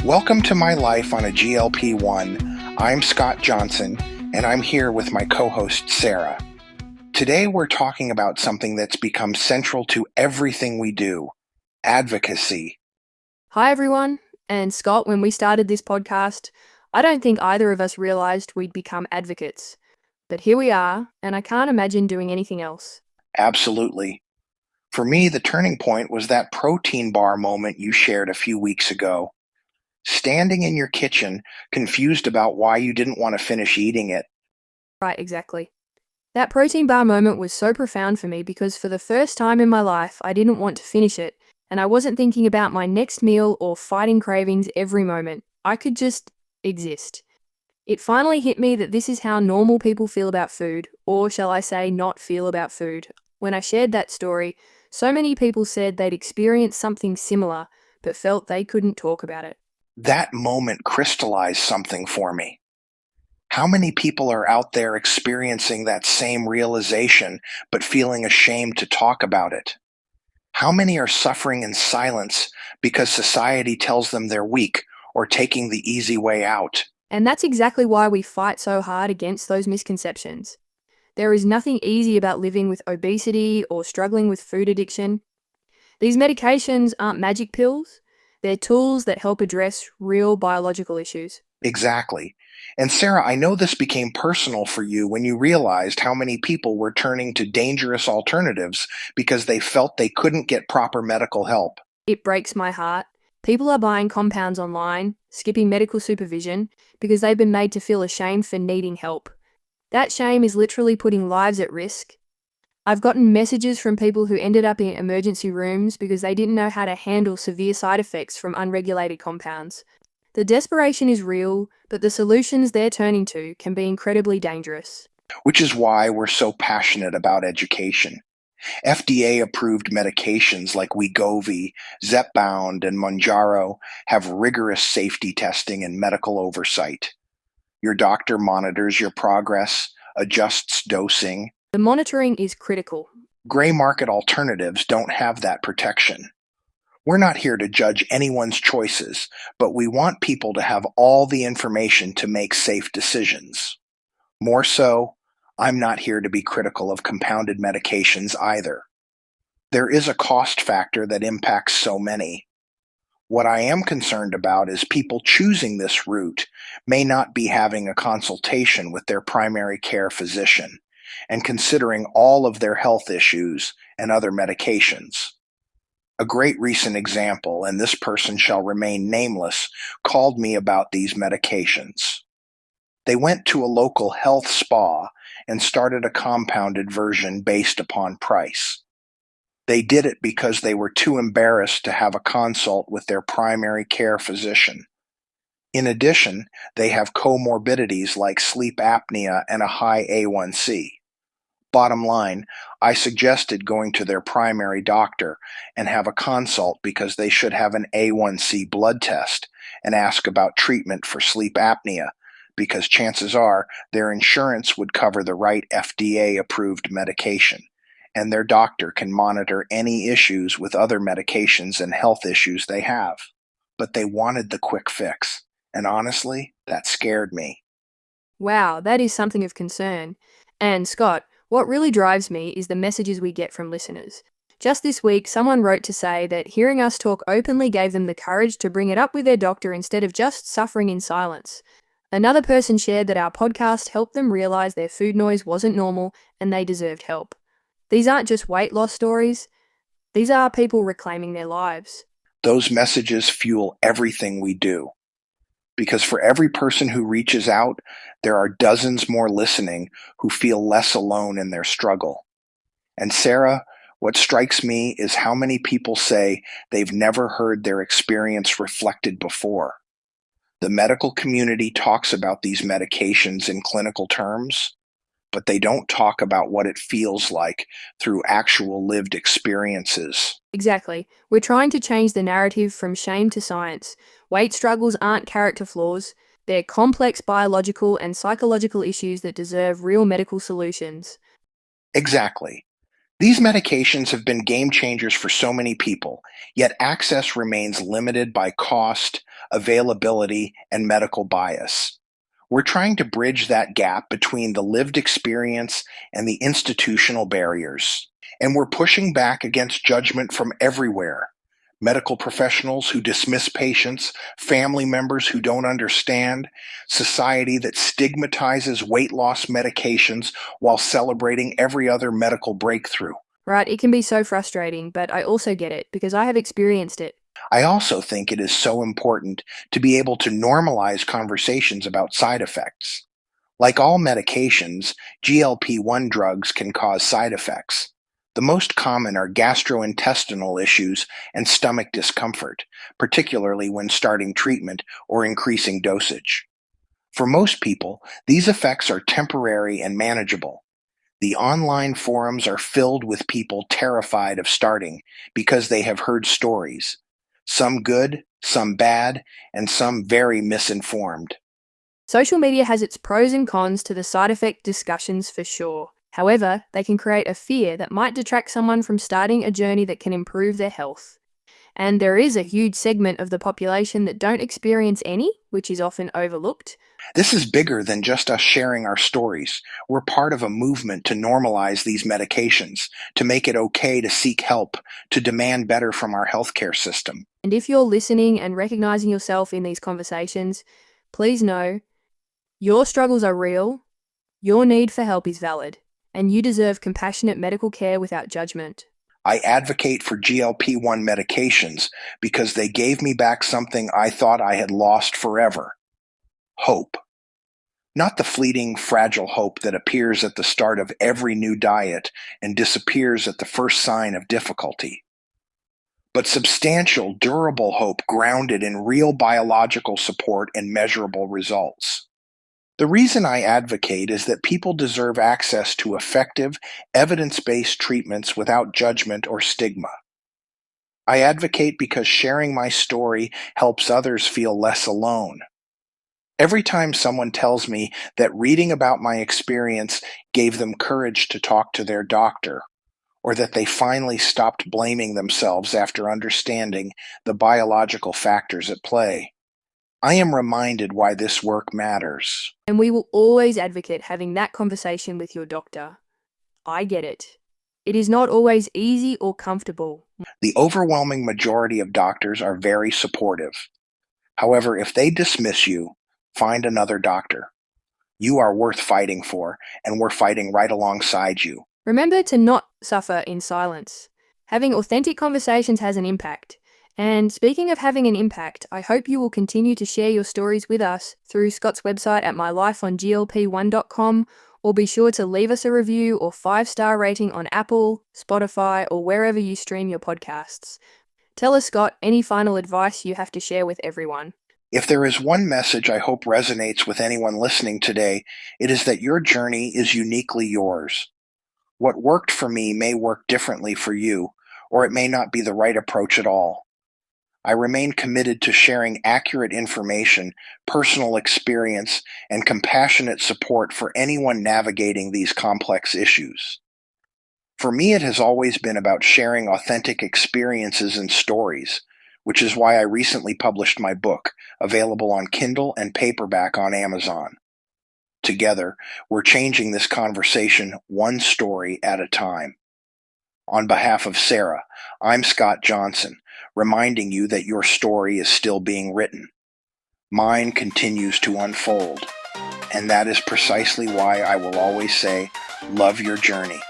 Welcome to my life on a GLP1. I'm Scott Johnson, and I'm here with my co-host Sarah. Today we're talking about something that's become central to everything we do: advocacy. Hi, everyone. And Scott, when we started this podcast, I don't think either of us realized we'd become advocates. But here we are, and I can't imagine doing anything else. Absolutely. For me, the turning point was that protein bar moment you shared a few weeks ago. Standing in your kitchen, confused about why you didn't want to finish eating it. Right, exactly. That protein bar moment was so profound for me because for the first time in my life, I didn't want to finish it, and I wasn't thinking about my next meal or fighting cravings every moment. I could just exist. It finally hit me that this is how normal people feel about food, or shall I say, not feel about food. When I shared that story, so many people said they'd experienced something similar, but felt they couldn't talk about it. That moment crystallized something for me. How many people are out there experiencing that same realization but feeling ashamed to talk about it? How many are suffering in silence because society tells them they're weak or taking the easy way out? And that's exactly why we fight so hard against those misconceptions. There is nothing easy about living with obesity or struggling with food addiction. These medications aren't magic pills, they're tools that help address real biological issues. Exactly. And Sarah, I know this became personal for you when you realized how many people were turning to dangerous alternatives because they felt they couldn't get proper medical help. It breaks my heart. People are buying compounds online, skipping medical supervision, because they've been made to feel ashamed for needing help. That shame is literally putting lives at risk. I've gotten messages from people who ended up in emergency rooms because they didn't know how to handle severe side effects from unregulated compounds. The desperation is real, but the solutions they're turning to can be incredibly dangerous. Which is why we're so passionate about education. FDA approved medications like Wegovy, Zepbound, and Mounjaro have rigorous safety testing and medical oversight. Your doctor monitors your progress, adjusts dosing. The monitoring is critical. Gray market alternatives don't have that protection. We're not here to judge anyone's choices, but we want people to have all the information to make safe decisions. More so, I'm not here to be critical of compounded medications either. There is a cost factor that impacts so many. What I am concerned about is people choosing this route may not be having a consultation with their primary care physician and considering all of their health issues and other medications. A great recent example, and this person shall remain nameless, called me about these medications. They went to a local health spa and started a compounded version based upon price. They did it because they were too embarrassed to have a consult with their primary care physician. In addition, they have comorbidities like sleep apnea and a high A1C. Bottom line, I suggested going to their primary doctor and have a consult because they should have an A1C blood test and ask about treatment for sleep apnea, because chances are their insurance would cover the right FDA approved medication, and their doctor can monitor any issues with other medications and health issues they have. But they wanted the quick fix, and honestly, that scared me. Wow, that is something of concern. And Scott, what really drives me is the messages we get from listeners. Just this week, someone wrote to say that hearing us talk openly gave them the courage to bring it up with their doctor instead of just suffering in silence. Another person shared that our podcast helped them realize their food noise wasn't normal and they deserved help. These aren't just weight loss stories, these are people reclaiming their lives. Those messages fuel everything we do. Because for every person who reaches out, there are dozens more listening who feel less alone in their struggle. And Sarah, what strikes me is how many people say they've never heard their experience reflected before. The medical community talks about these medications in clinical terms, but they don't talk about what it feels like through actual lived experiences. Exactly. We're trying to change the narrative from shame to science. Weight struggles aren't character flaws, they're complex biological and psychological issues that deserve real medical solutions. Exactly. These medications have been game changers for so many people, yet access remains limited by cost, availability, and medical bias. We're trying to bridge that gap between the lived experience and the institutional barriers. And we're pushing back against judgment from everywhere. Medical professionals who dismiss patients, family members who don't understand, society that stigmatizes weight loss medications while celebrating every other medical breakthrough. Right, it can be so frustrating, but I also get it because I have experienced it. I also think it is so important to be able to normalize conversations about side effects. Like all medications, GLP1 drugs can cause side effects. The most common are gastrointestinal issues and stomach discomfort, particularly when starting treatment or increasing dosage. For most people, these effects are temporary and manageable. The online forums are filled with people terrified of starting because they have heard stories, some good, some bad, and some very misinformed. Social media has its pros and cons to the side effect discussions for sure. However, they can create a fear that might detract someone from starting a journey that can improve their health. And there is a huge segment of the population that don't experience any, which is often overlooked. This is bigger than just us sharing our stories. We're part of a movement to normalize these medications, to make it okay to seek help, to demand better from our healthcare system. And if you're listening and recognizing yourself in these conversations, please know your struggles are real, your need for help is valid, and you deserve compassionate medical care without judgment. I advocate for GLP1 medications because they gave me back something I thought I had lost forever: hope. Not the fleeting, fragile hope that appears at the start of every new diet and disappears at the first sign of difficulty, but substantial, durable hope grounded in real biological support and measurable results. The reason I advocate is that people deserve access to effective, evidence based treatments without judgment or stigma. I advocate because sharing my story helps others feel less alone. Every time someone tells me that reading about my experience gave them courage to talk to their doctor, or that they finally stopped blaming themselves after understanding the biological factors at play, I am reminded why this work matters. And we will always advocate having that conversation with your doctor. I get it. It is not always easy or comfortable. The overwhelming majority of doctors are very supportive. However, if they dismiss you, find another doctor. You are worth fighting for, and we're fighting right alongside you. Remember to not suffer in silence. Having authentic conversations has an impact. And speaking of having an impact, I hope you will continue to share your stories with us through Scott's website at mylifeonglp1.com, or be sure to leave us a review or 5-star rating on Apple, Spotify, or wherever you stream your podcasts. Tell us, Scott, any final advice you have to share with everyone. If there is one message I hope resonates with anyone listening today, it is that your journey is uniquely yours. What worked for me may work differently for you, or it may not be the right approach at all. I remain committed to sharing accurate information, personal experience, and compassionate support for anyone navigating these complex issues. For me, it has always been about sharing authentic experiences and stories, which is why I recently published my book, available on Kindle and paperback on Amazon. Together, we're changing this conversation one story at a time. On behalf of Sarah, I'm Scott Johnson, reminding you that your story is still being written. Mine continues to unfold, and that is precisely why I will always say, love your journey.